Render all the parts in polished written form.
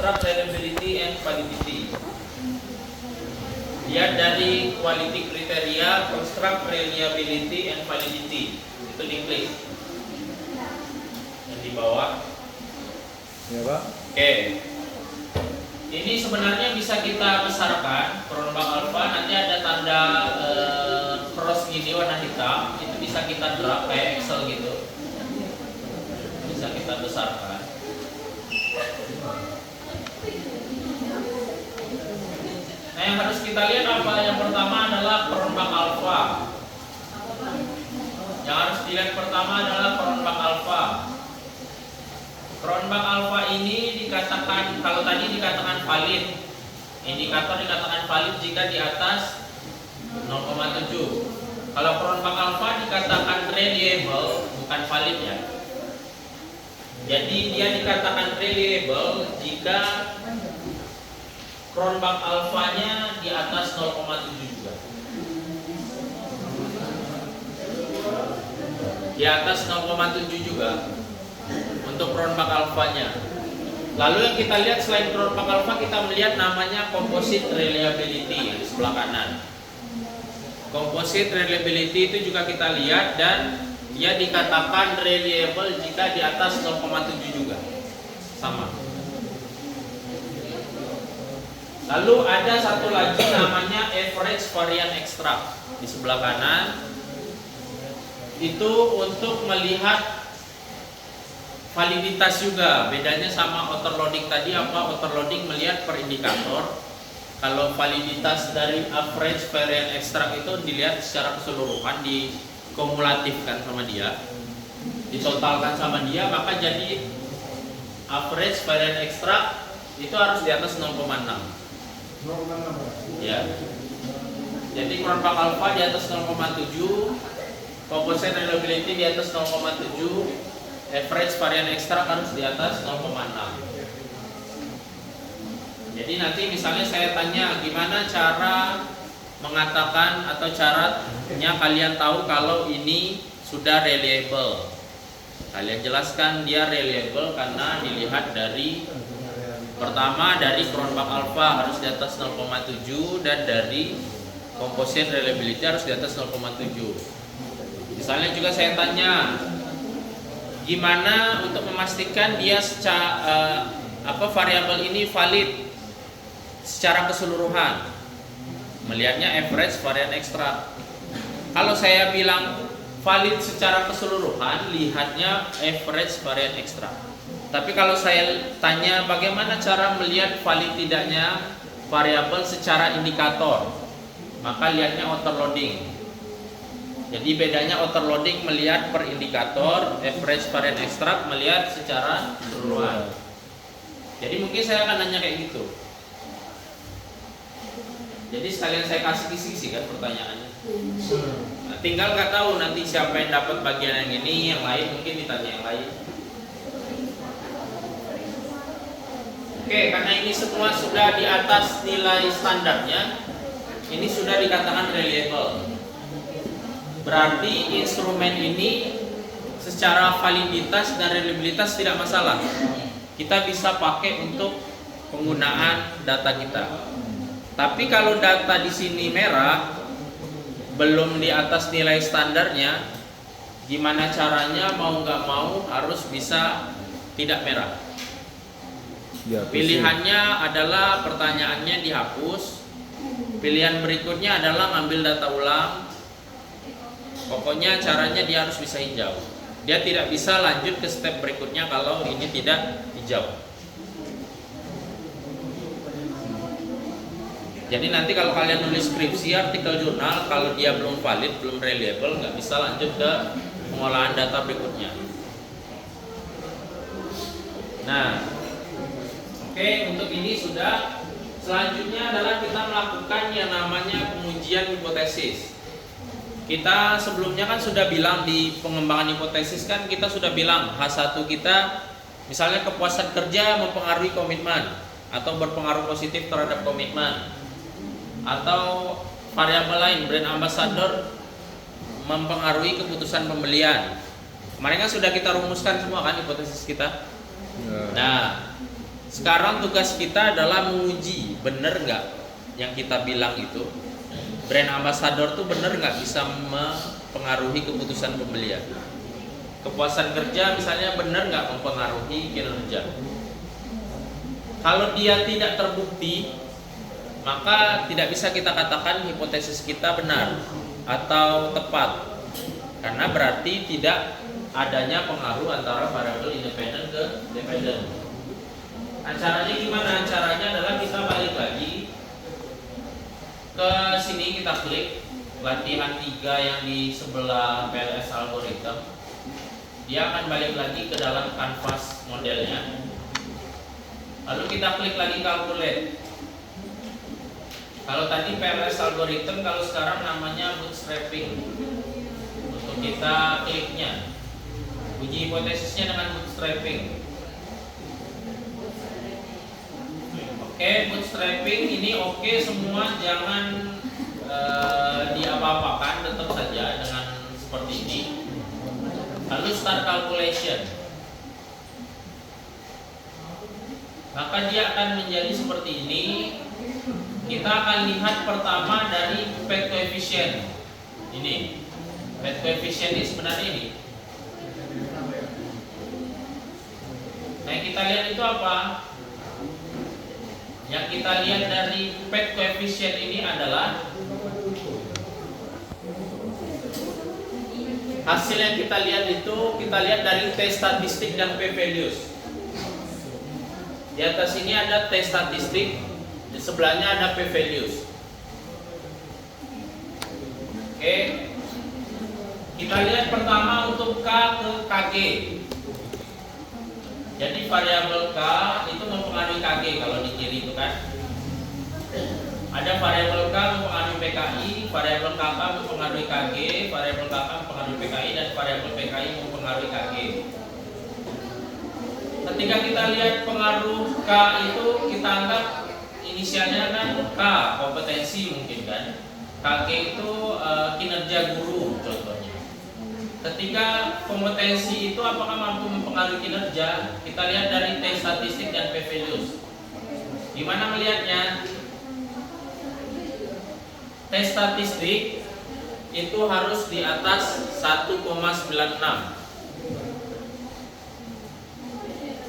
construct reliability and validity. Lihat dari quality criteria, construct reliability and validity. Itu diklik yang di bawah. Ya Pak. Oke. Ini sebenarnya bisa kita besarkan Cronbach alpha. Nanti ada tanda cross gini warna hitam. Itu bisa kita drag kayak Excel gitu. Bisa kita besarkan. Nah, yang harus kita lihat apa? Yang pertama adalah Cronbach alpha. Yang harus dilihat pertama adalah Cronbach alpha. Cronbach alpha ini dikatakan, kalau tadi dikatakan valid, indikator dikatakan valid jika di atas 0,7. Kalau Cronbach alpha dikatakan reliable, bukan valid ya. Jadi dia dikatakan reliable jika Cronbach alpha-nya di atas 0,7 juga. Di atas 0,7 juga untuk Cronbach alpha-nya. Lalu yang kita lihat selain Cronbach alpha, kita melihat namanya composite reliability di sebelah kanan. Composite reliability itu juga kita lihat dan dia dikatakan reliable jika di atas 0,7 juga. Sama. Lalu ada satu lagi namanya average variance extract di sebelah kanan. Itu untuk melihat validitas juga. Bedanya sama overloading tadi apa? Overloading melihat per indikator. Kalau validitas dari average variance extract itu dilihat secara keseluruhan, dikumulatifkan sama dia, ditotalkan sama dia, maka jadi average variance extract itu harus di atas 0,6. Ya. Jadi Cronbach alpha di atas 0,7, composite reliability di atas 0,7, average variance extract harus di atas 0,6. Jadi nanti misalnya saya tanya gimana cara mengatakan atau caranya kalian tahu kalau ini sudah reliable. Kalian jelaskan dia reliable karena dilihat dari pertama dari Cronbach alpha harus di atas 0,7 dan dari composite reliability harus di atas 0,7. Misalnya juga saya tanya gimana untuk memastikan dia variabel ini valid secara keseluruhan, melihatnya average variance extract. Kalau saya bilang valid secara keseluruhan, lihatnya average variance extract. Tapi kalau saya tanya bagaimana cara melihat valid tidaknya variabel secara indikator, maka lihatnya overloading. Jadi bedanya overloading melihat per indikator, average variance extract melihat secara keseluruhan. Jadi mungkin saya akan nanya kayak gitu. Jadi sekalian saya kasih kisi-kisi kan pertanyaannya. Nah, tinggal nggak tahu nanti siapa yang dapat bagian yang ini, yang lain mungkin ditanya yang lain. Oke, karena ini semua sudah di atas nilai standarnya, ini sudah dikatakan reliable. Berarti instrumen ini secara validitas dan reliabilitas tidak masalah. Kita bisa pakai untuk penggunaan data kita. Tapi kalau data di sini merah, belum di atas nilai standarnya, gimana caranya mau nggak mau harus bisa tidak merah. Pilihannya adalah pertanyaannya dihapus. Pilihan berikutnya adalah ngambil data ulang. Pokoknya caranya dia harus bisa hijau. Dia tidak bisa lanjut ke step berikutnya kalau ini tidak hijau. Jadi nanti kalau kalian nulis skripsi artikel jurnal, kalau dia belum valid, belum reliable, nggak bisa lanjut ke pengolahan data berikutnya. Nah, oke, untuk ini sudah. Selanjutnya adalah kita melakukan yang namanya pengujian hipotesis. Kita sebelumnya kan sudah bilang di pengembangan hipotesis kan kita sudah bilang H1 kita misalnya kepuasan kerja mempengaruhi komitmen atau berpengaruh positif terhadap komitmen, atau variabel lain brand ambassador mempengaruhi keputusan pembelian. Kemarin kan sudah kita rumuskan semua kan hipotesis kita. Nah, Sekarang tugas kita adalah menguji benar nggak yang kita bilang itu. Brand ambassador tuh benar nggak bisa mempengaruhi keputusan pembelian. Kepuasan kerja misalnya benar nggak mempengaruhi kinerja. Kalau dia tidak terbukti, maka tidak bisa kita katakan hipotesis kita benar atau tepat, karena berarti tidak adanya pengaruh antara variabel independen ke dependen. Nah, caranya gimana? Caranya adalah kita balik lagi ke sini, kita klik latihan 3 yang di sebelah PLS algorithm. Dia akan balik lagi ke dalam kanvas modelnya. Lalu kita klik lagi calculate. Kalau tadi PLS algorithm, kalau sekarang namanya bootstrapping. Untuk kita kliknya, uji hipotesisnya dengan bootstrapping. Oke, bootstrapping ini oke semua, jangan diapa-apakan, tetap saja dengan seperti ini. Lalu start calculation. Maka dia akan menjadi seperti ini. Kita akan lihat pertama dari pad coefficient. Ini pad coefficient ini sebenarnya ini. Nah, yang kita lihat itu apa? Yang kita lihat dari pad coefficient ini adalah hasil yang kita lihat itu, kita lihat dari T statistik dan P values. Di atas ini ada T statistik, di sebelahnya ada P values. Oke. Kita lihat pertama untuk K ke KG. Jadi variabel K itu mempengaruhi KG kalau di kiri itu kan. Ada variabel K mempengaruhi PKI, variabel KK mempengaruhi KG, variabel KK mempengaruhi PKI, dan variabel PKI mempengaruhi KG. Ketika kita lihat pengaruh K itu, kita anggap inisialnya kan K, kompetensi mungkin kan. KG itu kinerja guru contohnya. Ketika kompetensi itu apakah mampu mempengaruhi kinerja, kita lihat dari T statistik dan P values. Gimana melihatnya? T statistik itu harus di atas 1,96.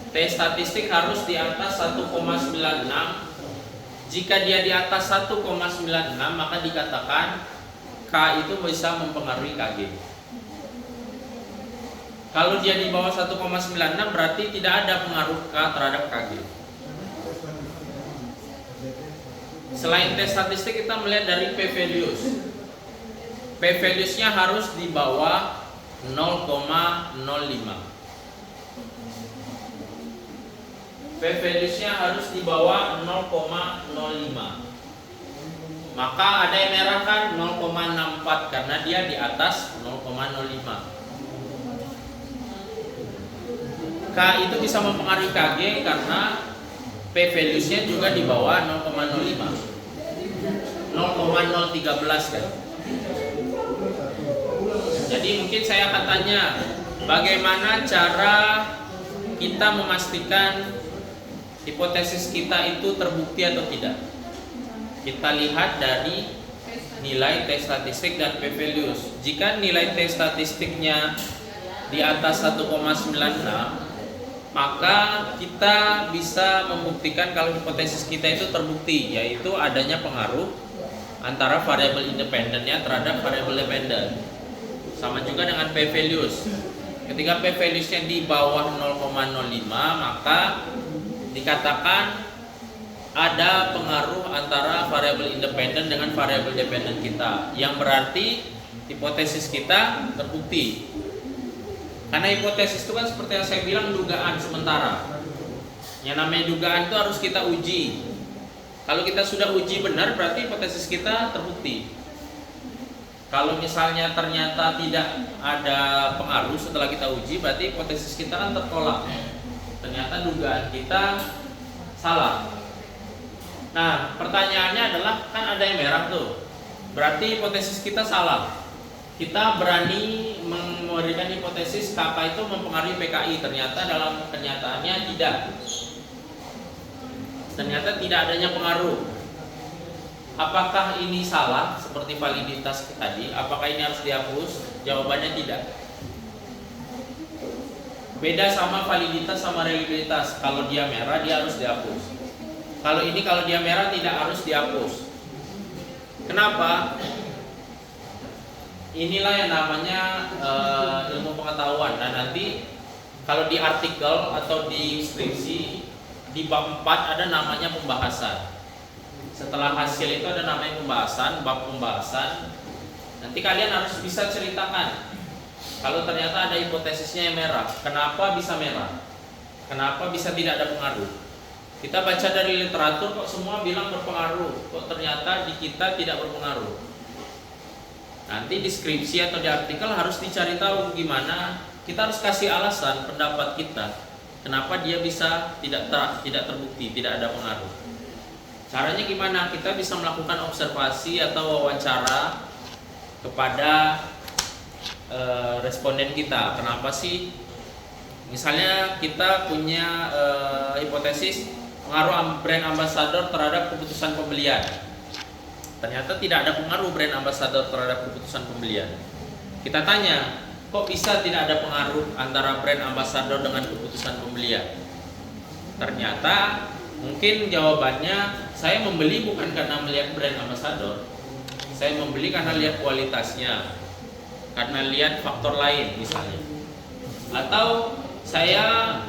T statistik harus di atas 1,96. Jika dia di atas 1,96, maka dikatakan K itu bisa mempengaruhi KG. Kalau dia di bawah 1,96 berarti tidak ada pengaruh K terhadap KG. Selain T statistik, kita melihat dari P values. P values-nya harus di bawah 0,05. P values-nya harus di bawah 0,05. Maka ada yang merah kan 0,64 karena dia di atas 0,05. K itu bisa mempengaruhi KG karena P values-nya juga di bawah 0,05. 0,013 kan. Jadi mungkin saya akan tanya, bagaimana cara kita memastikan hipotesis kita itu terbukti atau tidak? Kita lihat dari nilai T statistik dan P values. Jika nilai T statistiknya di atas 1,96, maka kita bisa membuktikan kalau hipotesis kita itu terbukti, yaitu adanya pengaruh antara variabel independennya terhadap variabel dependen. Sama juga dengan P values. Ketika P values-nya di bawah 0,05, maka dikatakan ada pengaruh antara variabel independen dengan variabel dependen kita, yang berarti hipotesis kita terbukti. Karena hipotesis itu kan seperti yang saya bilang, dugaan sementara. Yang namanya dugaan itu harus kita uji. Kalau kita sudah uji benar, berarti hipotesis kita terbukti. Kalau misalnya ternyata tidak ada pengaruh setelah kita uji, berarti hipotesis kita kan tertolak. Ternyata dugaan kita salah. Nah, pertanyaannya adalah, kan ada yang merah tuh, berarti hipotesis kita salah. Kita berani memberikan hipotesis KK itu mempengaruhi PKI, ternyata dalam kenyataannya tidak. ternyata tidak adanya pengaruh. Apakah ini salah seperti validitas tadi? Apakah ini harus dihapus? Jawabannya tidak. Beda sama validitas sama reliabilitas. Kalau dia merah dia harus dihapus. Kalau ini kalau dia merah tidak harus dihapus. Kenapa? Inilah yang namanya ilmu pengetahuan. Nah nanti kalau di artikel atau di skripsi di bab 4 ada namanya pembahasan. Setelah hasil itu ada namanya pembahasan, bab pembahasan. Nanti kalian harus bisa ceritakan kalau ternyata ada hipotesisnya yang merah, kenapa bisa merah? Kenapa bisa tidak ada pengaruh? Kita baca dari literatur kok semua bilang berpengaruh, kok ternyata di kita tidak berpengaruh. Nanti di skripsi atau di artikel harus dicari tahu gimana. Kita harus kasih alasan pendapat kita, kenapa dia bisa tidak terbukti, tidak ada pengaruh. Caranya gimana? Kita bisa melakukan observasi atau wawancara kepada responden kita. Kenapa sih? Misalnya kita punya hipotesis pengaruh brand ambassador terhadap keputusan pembelian. Ternyata tidak ada pengaruh brand ambassador terhadap keputusan pembelian. Kita tanya, kok bisa tidak ada pengaruh antara brand ambassador dengan keputusan pembelian? Ternyata mungkin jawabannya, saya membeli bukan karena melihat brand ambassador, saya membeli karena lihat kualitasnya, karena lihat faktor lain misalnya. Atau saya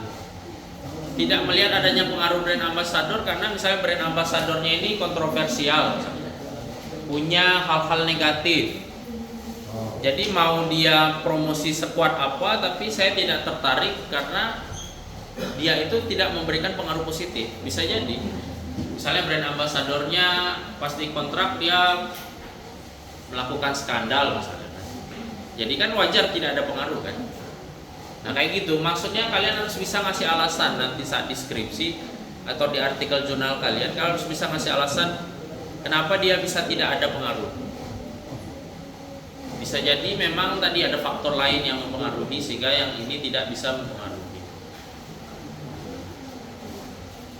tidak melihat adanya pengaruh brand ambassador karena misalnya brand ambassadornya ini kontroversial misalnya, punya hal-hal negatif. Jadi mau dia promosi sekuat apa, tapi saya tidak tertarik karena dia itu tidak memberikan pengaruh positif. Bisa jadi misalnya brand ambassadornya pas di kontrak dia melakukan skandal misalnya, jadi kan wajar tidak ada pengaruh kan. Nah kayak gitu, maksudnya kalian harus bisa ngasih alasan nanti saat deskripsi atau di artikel jurnal kalian harus bisa ngasih alasan kenapa dia bisa tidak ada pengaruh. Bisa jadi memang tadi ada faktor lain yang mempengaruhi sehingga yang ini tidak bisa mempengaruhi.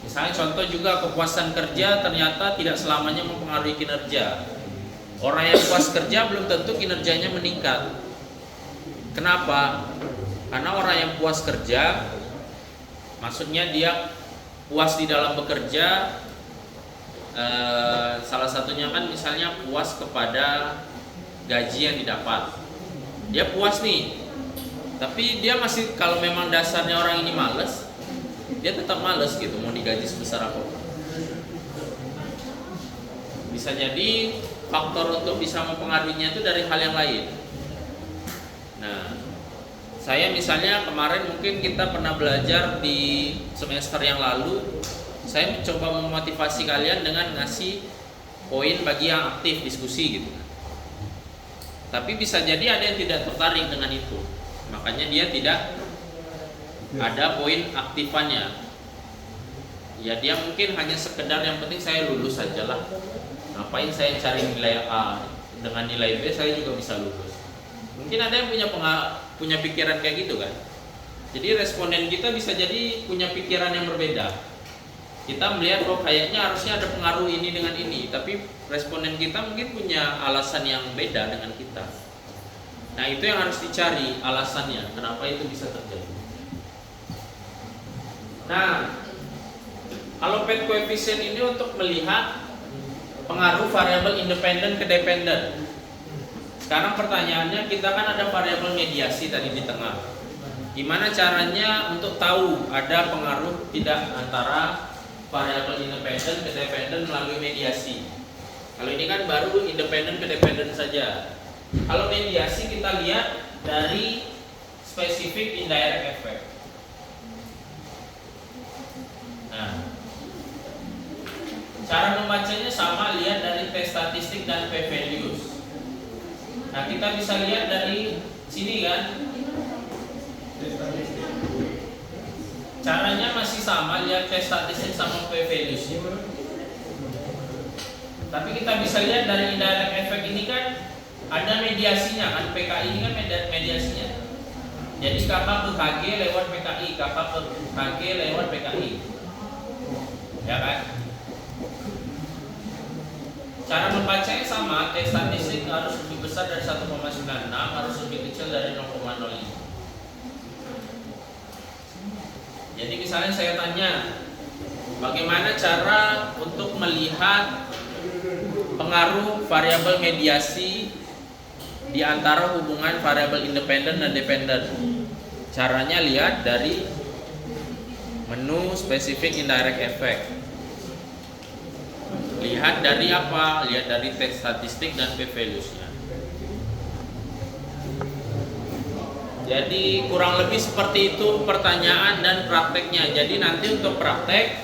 Misalnya contoh juga kepuasan kerja ternyata tidak selamanya mempengaruhi kinerja. Orang yang puas kerja belum tentu kinerjanya meningkat. Kenapa? Karena orang yang puas kerja, maksudnya dia puas di dalam bekerja, salah satunya kan misalnya puas kepada gaji yang didapat. Dia puas nih, tapi dia masih, kalau memang dasarnya orang ini malas, dia tetap males gitu mau digaji sebesar apapun. Bisa jadi faktor untuk bisa mempengaruhinya itu dari hal yang lain. Nah, saya misalnya kemarin mungkin kita pernah belajar di semester yang lalu, saya mencoba memotivasi kalian dengan ngasih poin bagi yang aktif diskusi gitu. Tapi bisa jadi ada yang tidak tertarik dengan itu, makanya dia tidak ada poin aktifannya. Ya dia mungkin hanya sekedar yang penting saya lulus sajalah. Ngapain saya cari nilai A, dengan nilai B saya juga bisa lulus. Mungkin ada yang punya pikiran kayak gitu kan. Jadi responden kita bisa jadi punya pikiran yang berbeda. Kita melihat kayaknya harusnya ada pengaruh ini dengan ini, tapi responden kita mungkin punya alasan yang beda dengan kita. Nah itu yang harus dicari alasannya, kenapa itu bisa terjadi. Nah, alopet koefisien ini untuk melihat pengaruh variabel independen ke dependen. Sekarang pertanyaannya, kita kan ada variabel mediasi tadi di tengah. Gimana caranya untuk tahu ada pengaruh tidak antara variabel independen ke dependen melalui mediasi? Kalau ini kan baru independen ke dependen saja. Kalau mediasi kita lihat dari spesifik indirect effect. Nah, cara membacanya sama, lihat dari T statistik dan P values. Nah, kita bisa lihat dari sini kan. Caranya masih sama, lihat T statistik sama P values. Tapi kita bisa lihat dari indirect effect ini kan ada mediasinya kan, PKI ini kan mediasinya. Jadi KK ke KG lewat PKI, KK ke KG lewat PKI. Ya kan? Cara membacanya sama, T statistik harus lebih besar dari 1,96, harus lebih kecil dari 0,05. Jadi misalnya saya tanya, bagaimana cara untuk melihat pengaruh variabel mediasi di antara hubungan variabel independen dan dependen? Caranya lihat dari menu spesifik indirect effect. Lihat dari apa? Lihat dari T statistik dan p-values-nya. Jadi kurang lebih seperti itu pertanyaan dan prakteknya. Jadi nanti untuk praktek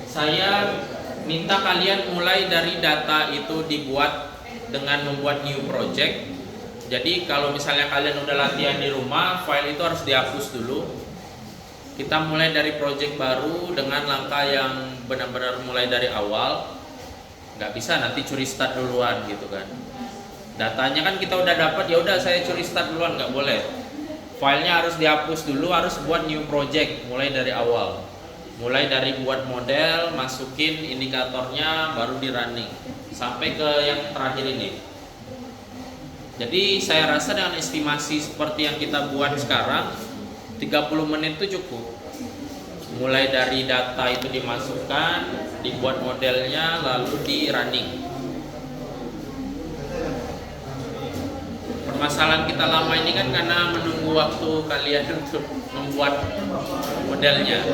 saya minta kalian mulai dari data itu dibuat dengan membuat new project. Jadi kalau misalnya kalian udah latihan di rumah, file itu harus dihapus dulu. Kita mulai dari project baru dengan langkah yang benar-benar mulai dari awal. Nggak bisa nanti curi start duluan gitu kan. Datanya kan kita udah dapat, ya udah saya curi start duluan, nggak boleh. Filenya harus dihapus dulu, harus buat new project mulai dari awal. Mulai dari buat model, masukin indikatornya, baru di running sampai ke yang terakhir ini. Jadi saya rasa dengan estimasi seperti yang kita buat sekarang 30 menit itu cukup. Mulai dari data itu dimasukkan, dibuat modelnya, lalu di running. Permasalahan kita lama ini kan karena menunggu waktu kalian untuk membuat modelnya.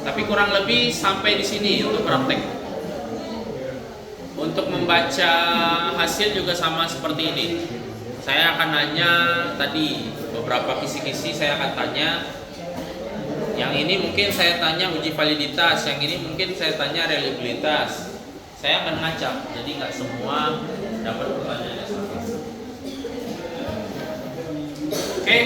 Tapi kurang lebih sampai di sini untuk praktek. Untuk membaca hasil juga sama seperti ini. Saya akan nanya tadi beberapa kisi-kisi, saya akan tanya. Yang ini mungkin saya tanya uji validitas, yang ini mungkin saya tanya reliabilitas. Saya akan ngacak, jadi nggak semua dapat pertanyaannya sama. Oke.